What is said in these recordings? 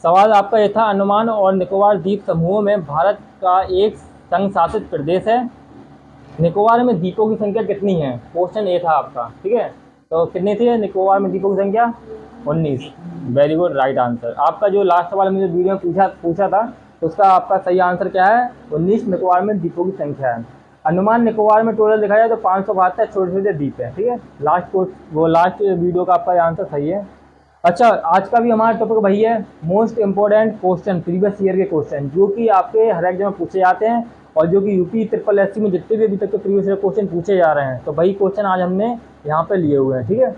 सवाल आपका ये था, अंडमान और निकोबार द्वीप समूह में भारत का एक संघ शासित प्रदेश है। निकोबार में द्वीपों की संख्या कितनी है? क्वेश्चन ये था आपका, ठीक है। तो कितनी थी निकोबार में द्वीपों की संख्या? 19। Very good, right answer. आपका जो लास्ट सवाल मुझे वीडियो में पूछा था, तो उसका आपका सही आंसर क्या है? 19 निकोबार में द्वीपों की संख्या है। अंडमान निकोबार में टोटल देखा जाए तो 572 छोटे छोटे द्वीप है, ठीक है। लास्ट वीडियो का आपका आंसर सही है। अच्छा, आज का भी हमारा टॉपिक वही है, most important question, previous year के क्वेश्चन जो कि आपके हर एग्जाम में पूछे जाते हैं और जो कि यूपी SSC में जितने भी अभी तक के प्रीवियस ईयर क्वेश्चन पूछे जा रहे हैं, तो वही क्वेश्चन आज हमने यहाँ पे लिए हुए हैं, ठीक है।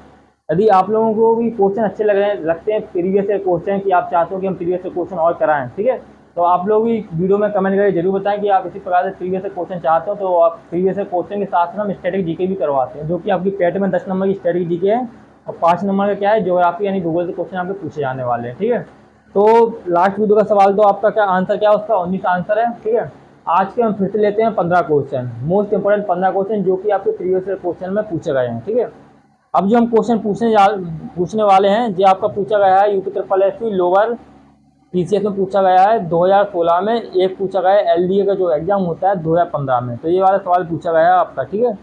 यदि आप लोगों को भी क्वेश्चन अच्छे लगते हैं प्रीवियस ईयर क्वेश्चन, कि आप चाहते हो कि हम प्रीवियस ईयर क्वेश्चन और कराएं, ठीक है, तो आप लोग भी वीडियो में कमेंट करके जरूर बताएं कि आप इसी प्रकार से प्रीवियस ईयर क्वेश्चन चाहते हो। तो आप प्रीवियस ईयर क्वेश्चन के साथ हम स्टैटिक जीके भी करवाते हैं, जो कि आपकी पेट में 10 नंबर की स्टैटिक जीके है और 5 नंबर का क्या है, ज्योग्राफी यानी भूगोल के क्वेश्चन आपके पूछे जाने वाले हैं, ठीक है। तो लास्ट वीडियो का सवाल तो आपका क्या आंसर क्या है, उसका 19 आंसर है, ठीक है। आज के हम फिर से लेते हैं 15 क्वेश्चन, मोस्ट इंपोर्टेंट 15 क्वेश्चन जो कि आपके प्रीवियस ईयर क्वेश्चन में पूछे गए हैं, ठीक है। अब जो हम क्वेश्चन पूछने वाले हैं, जो आपका पूछा गया है यूपी SSC लोअर PCS में पूछा गया है 2016 में, एक पूछा गया है LDA का जो एग्जाम होता है 2015 में। तो ये वाला सवाल पूछा गया है आपका, ठीक है।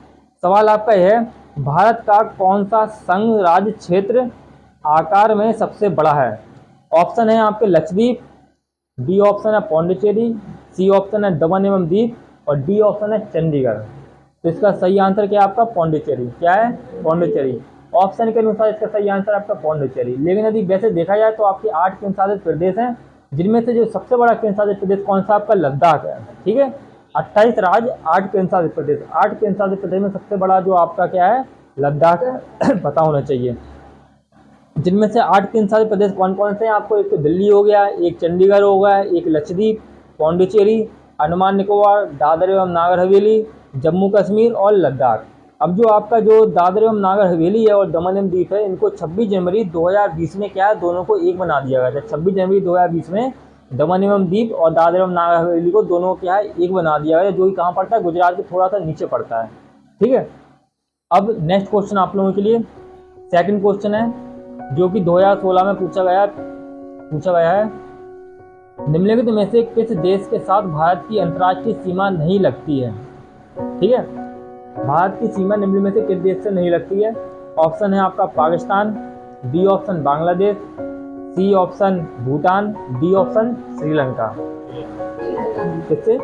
सवाल आपका यह है, भारत का कौन सा संघ राज्य क्षेत्र आकार में सबसे बड़ा है? ऑप्शन है आपके लक्षद्वीप, बी ऑप्शन है पौंडीचेरी, सी ऑप्शन है दमन एवं दीव और डी ऑप्शन है चंडीगढ़। तो इसका सही आंसर क्या है आपका? पौंडीचेरी। क्या है? पौंडीचेरी। ऑप्शन के अनुसार इसका सही आंसर आपका पौंडीचेरी। लेकिन यदि वैसे देखा जाए तो आपके 8 केंद्रशासित प्रदेश हैं, जिनमें से जो सबसे बड़ा केंद्रशासित प्रदेश कौन सा? आपका लद्दाख है, ठीक है। 28 राज्य, 8 केंद्रशासित प्रदेश। 8 केंद्रशासित प्रदेश में सबसे बड़ा जो आपका क्या है? लद्दाख है, पता होना चाहिए। जिनमें से 8 केंद्रशासित प्रदेश कौन कौन से हैं आपको? एक तो दिल्ली हो गया, एक चंडीगढ़ हो गया, एक लक्षद्वीप, पौंडीचेरी, अंडमान निकोबार, दादर एवं नागर हवेली, जम्मू कश्मीर और लद्दाख। अब जो आपका जो दादर एवं नागर हवेली है और दमन एवं दीव है, इनको 26 जनवरी 2020 में क्या है, दोनों को एक बना दिया गया था। 26 जनवरी 2020 में दमन एवं दीव और दादर एवं नागर हवेली को दोनों क्या है, एक बना दिया गया, जो कि कहाँ पड़ता है? गुजरात के थोड़ा सा नीचे पड़ता है, ठीक है। अब नेक्स्ट क्वेश्चन आप लोगों के लिए सेकंड क्वेश्चन है, जो कि 2016 में पूछा गया है। निम्नलिखित में से किस देश के साथ भारत की अंतर्राष्ट्रीय सीमा नहीं लगती है? ठीक है, भारत की सीमा निम्नलिखित में से किस देश से नहीं लगती है? ऑप्शन है आपका Pakistan, B option Bangladesh, C option Bhutan, D option Sri Lanka. किससे?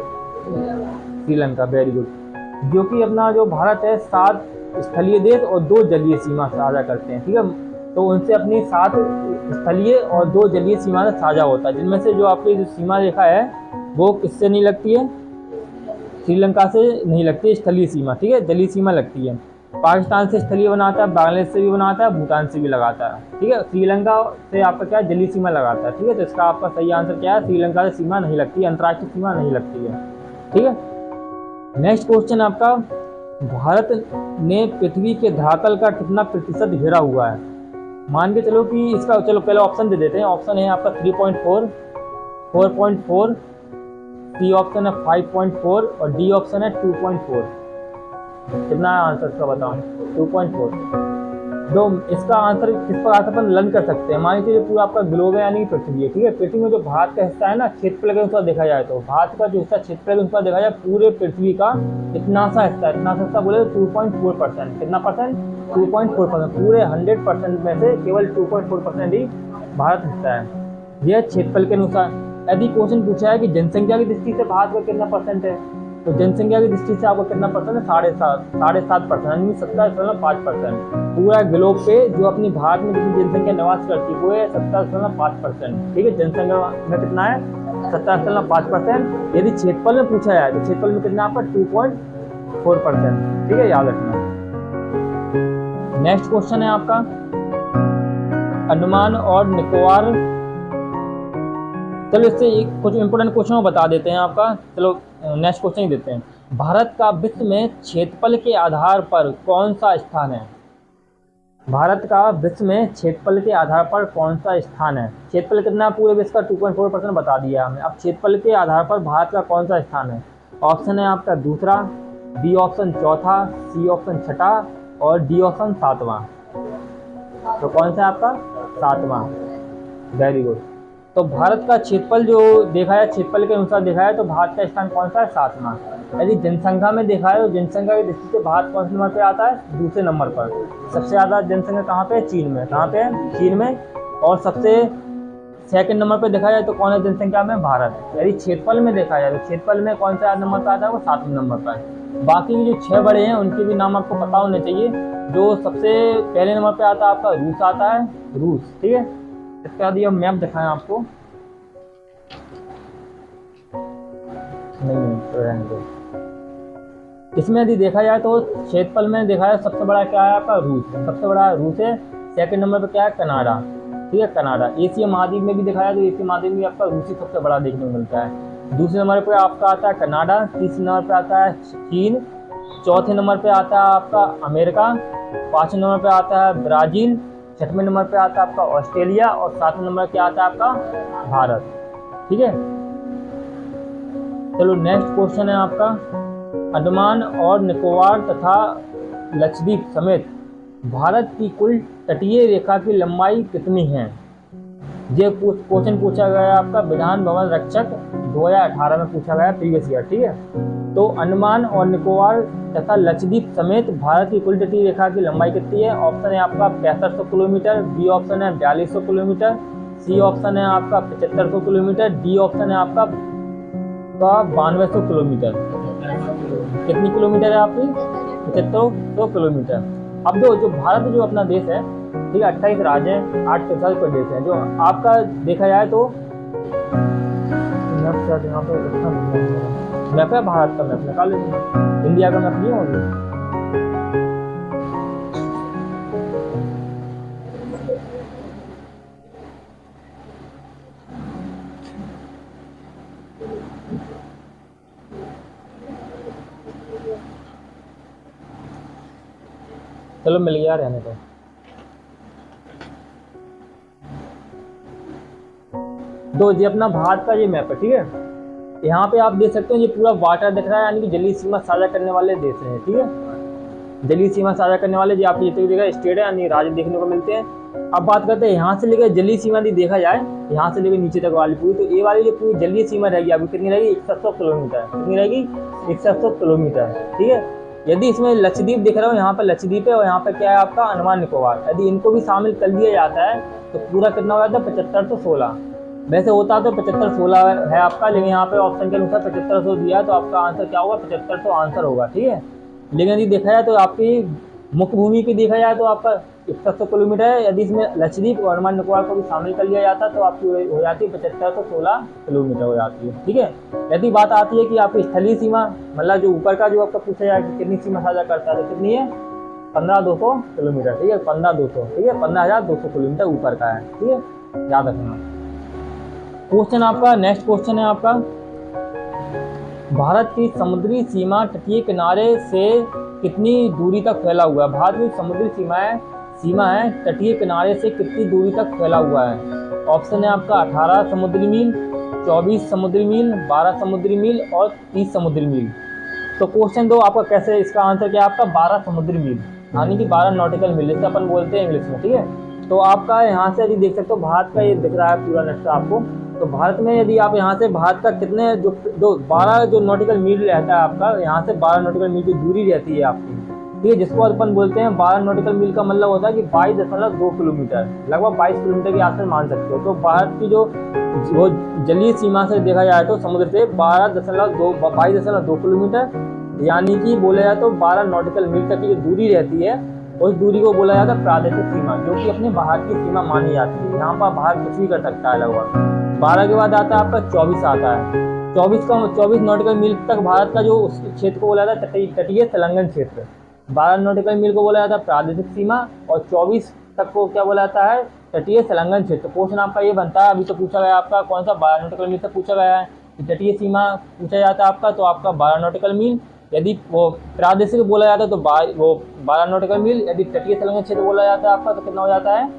श्रीलंका। Very good. जो कि अपना जो भारत है 7 स्थलीय देश और 2 जलीय सीमा साझा करते हैं, ठीक है। तो उनसे अपनी 7 स्थलीय और 2 जलीय सीमा से साझा होता है, जिनमें से जो आपकी जो सीमा रेखा है वो किससे नहीं लगती है? श्रीलंका से नहीं लगती है स्थलीय सीमा, ठीक है, जलीय सीमा लगती है। पाकिस्तान से स्थलीय बनाता है, बांग्लादेश से भी बनाता है, भूटान से भी लगाता है, ठीक है। श्रीलंका से आपका क्या जलीय सीमा लगाता है, ठीक है। तो इसका आपका सही आंसर क्या है? श्रीलंका से सीमा नहीं लगती, अंतर्राष्ट्रीय सीमा नहीं लगती है, ठीक है। नेक्स्ट क्वेश्चन आपका, भारत ने पृथ्वी के धरातल का कितना प्रतिशत घेरा हुआ है? मान के चलो कि इसका, चलो पहले ऑप्शन दे देते हैं। ऑप्शन है आपका 3.4, 4.4, सी ऑप्शन है 5.4 और डी ऑप्शन है 2.4। कितना आंसर इसका बताओ? 2.4। जो इसका आंसर किस प्रकार से अपन लर्न कर सकते हैं, मान लीजिए पूरा आपका ग्लोब है यानी पृथ्वी है, ठीक है। पृथ्वी में जो भारत का हिस्सा है ना, क्षेत्रफल के अनुसार देखा जाए तो भारत का जो हिस्सा क्षेत्रफल के अनुसार देखा जाए पूरे पृथ्वी का इतना सा हिस्सा बोले तो 2.4%। कितना परसेंट? 2.4%। पूरे 100% में से केवल 2.4% ही भारत हिस्सा है, यह क्षेत्रफल के अनुसार। यदि क्वेश्चन पूछा है कि जनसंख्या की दृष्टि से भारत का कितना परसेंट है, तो जनसंख्या की दृष्टि से आपका कितना परसेंट है? 7.5%, यानी 17.5%। पूरा ग्लोब पे जो अपनी भारत में जितनी जनसंख्या निवास करती है वो है 17.5%, ठीक है। जनसंख्या में कितना है? 17.5%। यदि क्षेत्रफल में पूछा जाए तो क्षेत्रफल में कितना आपका? 2.4%, ठीक है, याद रखना। नेक्स्ट क्वेश्चन है आपका, अंडमान और निकोबार। चलो इससे कुछ इंपोर्टेंट क्वेश्चन बता देते हैं आपका। चलो नेक्स्ट क्वेश्चन ही देते हैं। भारत का विश्व में क्षेत्रफल के आधार पर कौन सा स्थान है? भारत का विश्व में क्षेत्रफल के आधार पर कौन सा स्थान है? क्षेत्रफल कितना पूरे विश्व का? 2.4% बता दिया हमने। अब क्षेत्रफल के आधार पर भारत का कौन सा स्थान है? ऑप्शन है आपका दूसरा, बी ऑप्शन चौथा, सी ऑप्शन छठा और डी ऑप्शन 7वां। तो कौन सा है आपका? 7वां। Very good. तो तो भारत का क्षेत्रफल जो देखा है, क्षेत्रफल के अनुसार देखा है तो भारत का स्थान कौन सा है? 7वां। यदि जनसंख्या में देखा है तो जनसंख्या की दृष्टि से भारत कौन से नंबर पे आता है? दूसरे नंबर पर। सबसे ज़्यादा जनसंख्या कहाँ पे है? चीन में। कहाँ पे है? चीन में। और सबसे सेकंड नंबर पे देखा जाए तो कौन है जनसंख्या में? भारत। यदि क्षेत्रफल में देखा जाए तो क्षेत्रफल में कौन सा नंबर पर आता है? वो 7वें नंबर पर। बाकी जो 6 बड़े हैं उनके भी नाम आपको पता होने चाहिए। जो सबसे पहले नंबर पे आता है आपका रूस आता है, रूस, ठीक है। इसके बाद ये मैप दिखाएं आपको, नहीं तो रहने दो। इसमें यदि देखा जाए तो क्षेत्रफल में देखा जाए सबसे बड़ा क्या है आपका? रूस, सबसे बड़ा रूस है। सेकंड नंबर पे क्या है? कनाडा, ठीक है, कनाडा। एशिया महाद्वीप में भी देखा जाए तो एशिया महाद्वीप में आपका रूस ही सबसे बड़ा देखने को मिलता है। दूसरे नंबर पे आपका आता है कनाडा, तीसरे नंबर पे आता है चीन, चौथे नंबर पे आता है आपका अमेरिका, 5वें नंबर पे आता है ब्राज़ील, 6वें नंबर पे आता है आपका ऑस्ट्रेलिया और 7वें नंबर पे आता है आपका भारत, ठीक है। चलो नेक्स्ट क्वेश्चन है आपका, अंडमान और निकोबार तथा लक्षद्वीप समेत भारत की कुल तटीय रेखा की लंबाई कितनी है? ये क्वेश्चन पूछा गया आपका विधान भवन रक्षक 2018 में पूछा गया, प्रीवियस ईयर, ठीक है। तो अंडमान और निकोबार तथा लक्षद्वीप समेत भारत की कुल तटीय रेखा की लंबाई कितनी है? ऑप्शन है आपका 6500 किलोमीटर, बी ऑप्शन है 4200 किलोमीटर, सी ऑप्शन है आपका 7500 किलोमीटर, डी ऑप्शन है आपका 9200 किलोमीटर। कितनी किलोमीटर है आपकी? 7500 किलोमीटर। अब जो भारत जो अपना देश है, ठीक है, 28 राज्य हैं, 8 केंद्र प्रदेश हैं। जो आपका देखा जाए तो मैप है भारत का, मैप निकाल लीजिए, इंडिया का मैप नहीं होगी। चलो मिल गया, रहने दो। ये अपना भारत का ये मैप है, ठीक है। यहाँ पे आप देख सकते हो ये पूरा वाटर दिख रहा है, यानी कि जलीय सीमा साझा करने वाले देश हैं, ठीक है। जलीय सीमा साझा करने वाले जो आप ये देखा स्टेट है, यानी राज्य देखने को मिलते हैं। अब बात करते हैं यहाँ से लेकर जलीय सीमा यदि देखा जाए, यहाँ से लेकर नीचे तक वाली पूरी, तो ये वाली जो पूरी जलीय सीमा रहेगी आपकी कितनी रहेगी? 100 किलोमीटर। कितनी रहेगी? 100 किलोमीटर, ठीक है। यदि इसमें लक्षद्वीप दिख रहा हो, यहाँ पर लक्षद्वीप है और यहाँ पर क्या है आपका अंडमान निकोबार, यदि इनको भी शामिल कर दिया जाता है तो पूरा कितना हो जाता है? 7516। वैसे होता तो 7516 है आपका, लेकिन यहाँ पे ऑप्शन के अनुसार 7500 दिया है, तो आपका आंसर क्या होगा? 7500 आंसर होगा, ठीक है। लेकिन यदि देखा जाए तो आपकी मुख्य भूमि की देखा जाए तो आपका 100 किलोमीटर है। यदि इसमें लक्षद्वीप और अंडमान निकोबार को भी शामिल कर लिया जाता तो आपकी हो जाती है 7516 किलोमीटर हो जाती है, ठीक है। यदि बात आती है कि आपकी स्थलीय सीमा, मतलब जो ऊपर का जो आपका पूछा जाए कि कितनी सीमा साझा करता है, तो कितनी है? 15200 किलोमीटर, ठीक है, 15200, ठीक है, 15200 किलोमीटर ऊपर का है, ठीक है, याद रखना। क्वेश्चन आपका नेक्स्ट क्वेश्चन है आपका, भारत की समुद्री सीमा तटीय किनारे से कितनी दूरी तक फैला हुआ है? भारत की समुद्री सीमा है तटीय किनारे से कितनी दूरी तक फैला हुआ है? ऑप्शन है आपका 18 समुद्री मील, 24 समुद्री मील, 12 समुद्री मील और 30 समुद्री मील। तो क्वेश्चन दो आपका कैसे, इसका आंसर क्या है आपका? 12 समुद्री मील, यानी कि 12 नॉटिकल मील, जिसे अपन बोलते हैं इंग्लिश में, ठीक है। तो आपका यहाँ से यदि देख सकते हो भारत का ये दिख रहा है पूरा नक्शा आपको। तो भारत में यदि आप यहाँ से भारत का कितने जो 12 जो नॉटिकल मील रहता है आपका, यहाँ से 12 नॉटिकल मील की दूरी रहती है आपकी, ठीक है, जिसको अपन बोलते हैं 12 नॉटिकल मील का मतलब होता है कि 22.2 किलोमीटर, लगभग 22 किलोमीटर के आसपास मान सकते हो। तो भारत की जो वो जलीय सीमा से देखा जाए तो समुद्र से 22.2 किलोमीटर, यानी कि बोला जाए तो 12 नॉटिकल मील तक की जो दूरी रहती है, उस दूरी को बोला जाता है प्रादेशिक सीमा, जो कि अपने बाहर की सीमा मानी जाती है। यहाँ पर बाहर कुछ भी कर सकता है लगभग। 12 के बाद आता है आपका 24 आता है। 24 नॉटिकल मील तक भारत का जो उस क्षेत्र को बोला जाता है तटीय संलग्न क्षेत्र। 12 नॉटिकल मील को बोला जाता है प्रादेशिक सीमा और 24 तक को क्या बोला जाता है? तटीय संलग्न क्षेत्र। क्वेश्चन आपका ये बनता है, अभी तो पूछा गया आपका कौन सा 12 नॉटिकल मील तक पूछा गया है कि तटीय सीमा पूछा जाता है आपका, तो आपका 12 नॉटिकल मील। यदि वो प्रादेशिक बोला जाता है तो वो 12 नॉटिकल मील। यदि तटीय संलग्न क्षेत्र बोला जाता है आपका तो कितना हो जाता है?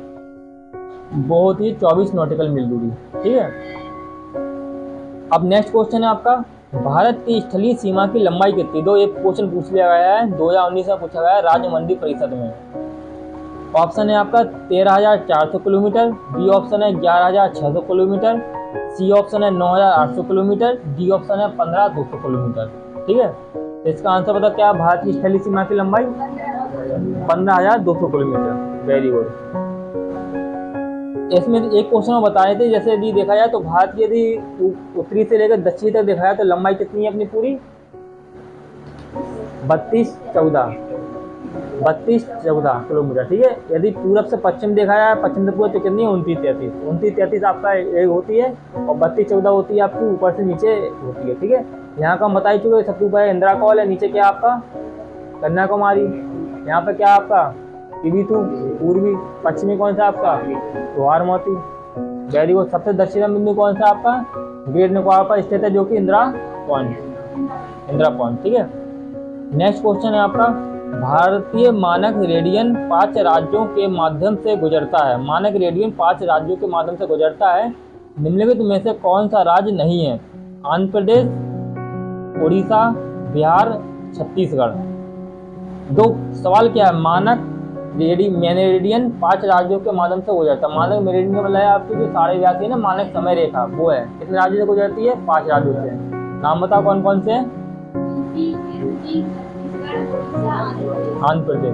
बहुत ही 24 नॉटिकल मील दूरी, ठीक है। अब नेक्स्ट क्वेश्चन है आपका, भारत की स्थलीय सीमा की लंबाई कितनी? दो ये क्वेश्चन पूछ लिया गया है, 2019 में पूछा गया है राज्य मंडी परिषद में। ऑप्शन है आपका 13,400 किलोमीटर, बी ऑप्शन है 11,600 किलोमीटर, सी ऑप्शन है 9,800 किलोमीटर, डी ऑप्शन है 15,200 किलोमीटर। ठीक है, तो इसका आंसर बता क्या, भारत की स्थलीय सीमा की लंबाई 15,200 किलोमीटर। Very good. इसमें एक क्वेश्चन में बताए थे, जैसे यदि देखा जाए तो भारत की यदि उत्तरी से लेकर दक्षिण तक देखा जाए तो लंबाई कितनी है अपनी पूरी, 32-14 किलोमीटर। ठीक है, यदि पूरब से पश्चिम देखा जाए, पश्चिम से पूर्व तो कितनी है, 29-33 आपका एक होती है, और 32-14 होती है आपकी ऊपर से नीचे होती है। ठीक है, यहाँ का हम बता ही चुके, सबसे ऊपर इंदिरा कौल है, नीचे क्या आपका कन्याकुमारी, यहाँ पे क्या आपका किवीतु, पूर्वी, पश्चिमी कौन सा आपका गुवाहाटी। Very good. सबसे दक्षिण बिंदु कौन सा आपका ग्रेट निकोबार पर स्थित है, जो कि इंदिरा पॉइंट। ठीक है, नेक्स्ट क्वेश्चन है आपका, भारतीय मानक रेडियन 5 राज्यों के माध्यम से गुजरता है। मानक रेडियन 5 राज्यों के माध्यम से गुजरता है, निम्नलिखित में से कौन सा राज्य नहीं है, आंध्र प्रदेश, उड़ीसा, बिहार, छत्तीसगढ़। दो सवाल क्या है, मानक मेरिडियन 5 राज्यों के माध्यम से गुजरता है। मानक मेरिडियन का मतलब है आपकी जो 82.5 है ना मानक समय रेखा, वो है कितने राज्यों से गुजरती है, 5 राज्यों से। नाम बताओ कौन कौन से हैं। आंध्र प्रदेश,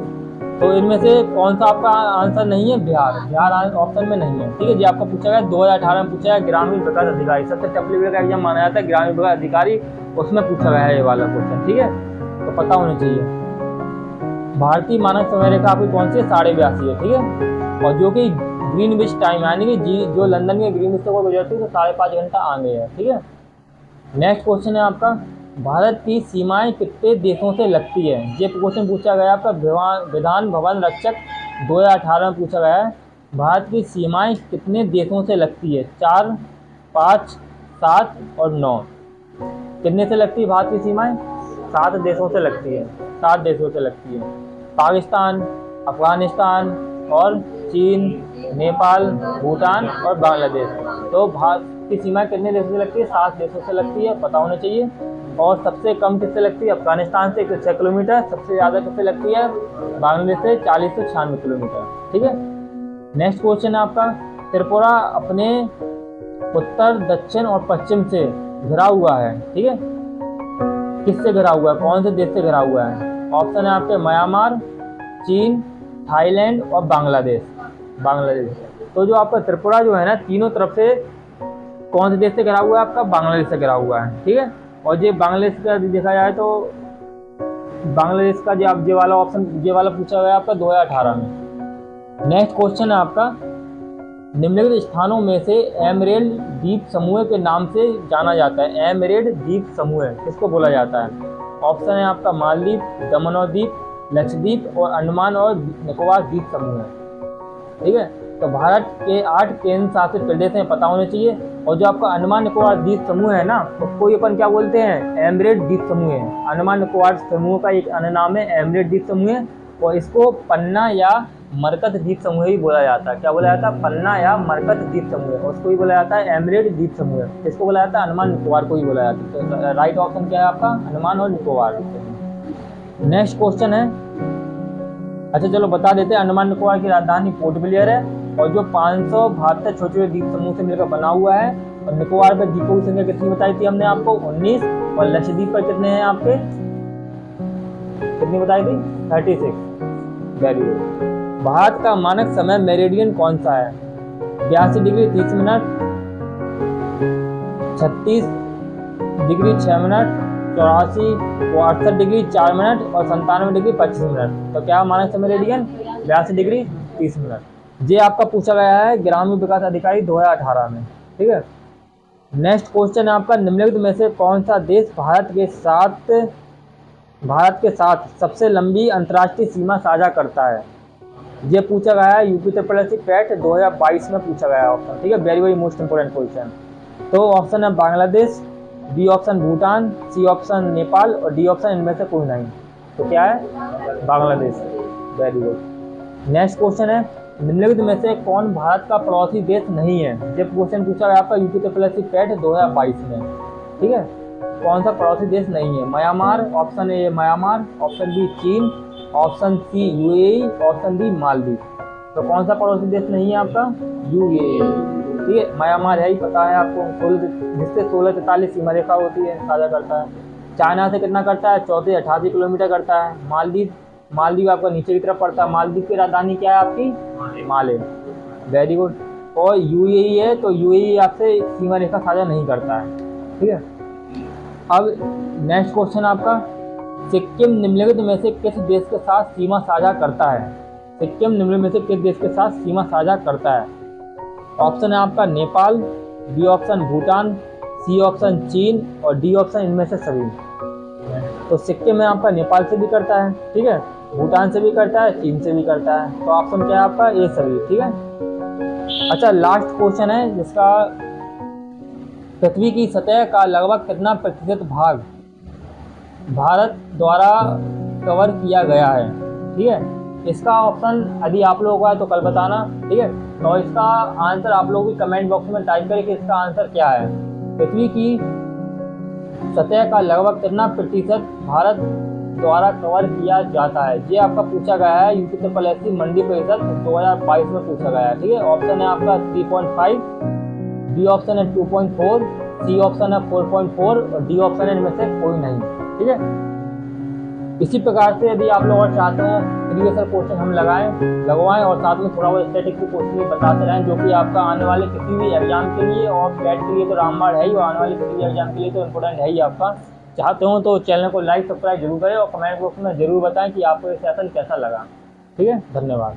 तो इनमें से कौन सा आपका आंसर नहीं है, बिहार ऑप्शन में नहीं है। ठीक है जी, आपका पूछा गया 2018 में पूछा गया ग्रामीण विकास अधिकारी, सबसे टफ लेवल का एग्जाम माना जाता है ग्रामीण विकास अधिकारी, उसमें पूछा गया है ये वाला क्वेश्चन। ठीक है, तो पता होना चाहिए। भारतीय मानक समय रेखा आपकी कौन सी है, 82.5 है। ठीक है, और जो कि ग्रीनविच टाइम यानी कि जो लंदन के ग्रीनविच से गुजरती है तो 5.5 घंटा आगे है। ठीक है, नेक्स्ट क्वेश्चन है आपका, भारत की सीमाएं कितने देशों से लगती है। ये क्वेश्चन पूछा गया आपका विधान भवन रक्षक 2018 में पूछा गया है, भारत की सीमाएं कितने देशों से लगती है, 4, 5, 7 और 9। कितने से लगती है भारत की सीमाएं, 7 देशों से लगती है, 7 देशों से लगती है, पाकिस्तान, अफगानिस्तान और चीन, नेपाल, भूटान और बांग्लादेश। तो भारत की सीमाएं कितने देशों से लगती है, 7 देशों से लगती है, पता होना चाहिए। और सबसे कम किससे लगती है, अफगानिस्तान से 106 किलोमीटर, सबसे ज़्यादा किससे लगती है, बांग्लादेश से 4096 किलोमीटर। ठीक है, नेक्स्ट क्वेश्चन है आपका, त्रिपुरा अपने उत्तर, दक्षिण और पश्चिम से घिरा हुआ है। ठीक है, किससे घिरा हुआ है, कौन से देश से घिरा हुआ है। ऑप्शन है आपके म्यांमार, चीन, थाईलैंड और बांग्लादेश। तो जो आपका त्रिपुरा जो है ना, तीनों तरफ से कौन से देश से घिरा हुआ है, आपका बांग्लादेश से घिरा हुआ है। ठीक है, और ये बांग्लादेश का देखा जाए तो बांग्लादेश का जो ये वाला ऑप्शन ये वाला पूछा गया आपका 2018 में। नेक्स्ट क्वेश्चन है आपका, निम्नलिखित स्थानों में से एमरेल्ड द्वीप समूह के नाम से जाना जाता है। एमरेल्ड द्वीप समूह किसको बोला जाता है। ऑप्शन है आपका मालदीव, दमन और दीप, लक्षद्वीप और अंडमान और निकोबार द्वीप समूह है। ठीक है, तो भारत के 8 केंद्र शासित प्रदेश हैं, पता होने चाहिए। और जो आपका अंडमान निकोबार द्वीप समूह है ना, उसको अपन क्या बोलते हैं, एमरेल्ड द्वीप समूह है। अंडमान निकोबार समूह का एक अन्य नाम है एमरेल्ड द्वीप समूह है, और इसको पन्ना या मरकत द्वीप समूह भी बोला जाता है। क्या बोला जाता है, पन्ना या मरकत द्वीप समूह, उसको भी बोला जाता है एमरेल्ड द्वीप समूह। इसको बोला जाता है अंडमान निकोबार को ही बोला जाता है। तो राइट ऑप्शन क्या है आपका, अंडमान और निकोबार। नेक्स्ट क्वेश्चन है, अच्छा चलो बता देते हैं, अंडमान निकोबार की राजधानी पोर्ट ब्लेयर है, और जो 572 छोटे छोटे द्वीप समूह से मिलकर बना हुआ है। और निकोबार पर द्वीपों की संख्या कितनी बताई थी हमने आपको, 19, और लक्षद्वीप पर कितने हैं आपके, कितनी बताई थी, 36। Very good. भारत का मानक समय मेरिडियन कौन सा है, 82 डिग्री 30 मिनट, 36 डिग्री 6 मिनट, 84 और 68 डिग्री 4 मिनट और 97 डिग्री 25 मिनट। तो क्या मानक समय मेरिडियन 82 डिग्री 30 मिनट। ये आपका पूछा गया है ग्रामीण विकास अधिकारी 2018 में। ठीक है, नेक्स्ट क्वेश्चन है आपका, निम्नलिखित में से कौन सा देश भारत के साथ सबसे लंबी अंतर्राष्ट्रीय सीमा साझा करता है। ये पूछा गया है यूपी उत्तर प्रदेश पैट 2022 में पूछा गया है ऑप्शन। ठीक है, very very most important question. तो ऑप्शन है Bangladesh, B option Bhutan, C option Nepal और डी ऑप्शन इनमें से कोई नहीं। तो क्या है, Bangladesh. Very good. Next question है, निम्नलिखित में से कौन भारत का पड़ोसी देश नहीं है। जब क्वेश्चन पूछा गया आपका यूपी उत्तर प्रदेश पैट 2022 में। ठीक है, कौन सा पड़ोसी देश नहीं है, Myanmar, option A Myanmar, option B चीन, option C UAE, option D Maldives. तो कौन सा पड़ोसी देश नहीं है आपका? यूएई। ठीक है, म्यांमार है ही, पता है आपको, जिससे 1643 सीमा रेखा होती है, साझा करता है। चाइना से कितना करता है? 3488 किलोमीटर करता है। मालदीव आपका नीचे की तरफ पड़ता है। मालदीव की राजधानी क्या है आपकी? माले। Very good. और यूएई है, तो यूएई आपसे सीमा रेखा साझा नहीं करता है। ठीक है, अब नेक्स्ट क्वेश्चन आपका, सिक्किम निम्नलिखित में से किस देश के साथ सीमा साझा करता है? सिक्किम निम्नलिखित में से किस देश के साथ सीमा साझा करता है? ऑप्शन है आपका Nepal, B option Bhutan, C option चीन और डी ऑप्शन इनमें से सभी। तो सिक्किम में आपका नेपाल से भी करता है, ठीक है, भूटान से भी करता है, चीन से भी करता है। तो ऑप्शन क्या है आपका? ए सभी। ठीक है, अच्छा लास्ट क्वेश्चन है जिसका, पृथ्वी की सतह का लगभग कितना प्रतिशत भाग भारत द्वारा कवर किया गया है? ठीक है, इसका ऑप्शन यदि आप लोगों का है तो कल बताना। ठीक है, तो इसका आंसर आप लोग भी कमेंट बॉक्स में टाइप करें कि इसका आंसर क्या है। पृथ्वी की सतह का लगभग कितना प्रतिशत भारत द्वारा कवर किया जाता है, ये आपका पूछा गया है UPSSC मंडी परिषद 2022 में पूछा गया है। ठीक है, ऑप्शन है आपका 3.5, बी ऑप्शन है 2.4, सी ऑप्शन है 4.4 और डी ऑप्शन है इनमें से कोई नहीं। ठीक है, इसी प्रकार से यदि आप लोग और चाहते हो प्रीवियस क्वेश्चन हम लगवाएं और साथ में थोड़ा बहुत स्टैटिक की क्वेश्चन भी बताते रहें, जो कि आपका आने वाले किसी भी एग्जाम के लिए और कैट के लिए तो रामबाण है ही, और आने वाले किसी भी एग्जाम के लिए तो इम्पोर्टेंट है ही। आपका चाहते हो तो चैनल को लाइक सब्सक्राइब जरूर करें और कमेंट बॉक्स में जरूर बताएं कि आपको ये सेशन कैसा लगा। ठीक है, धन्यवाद।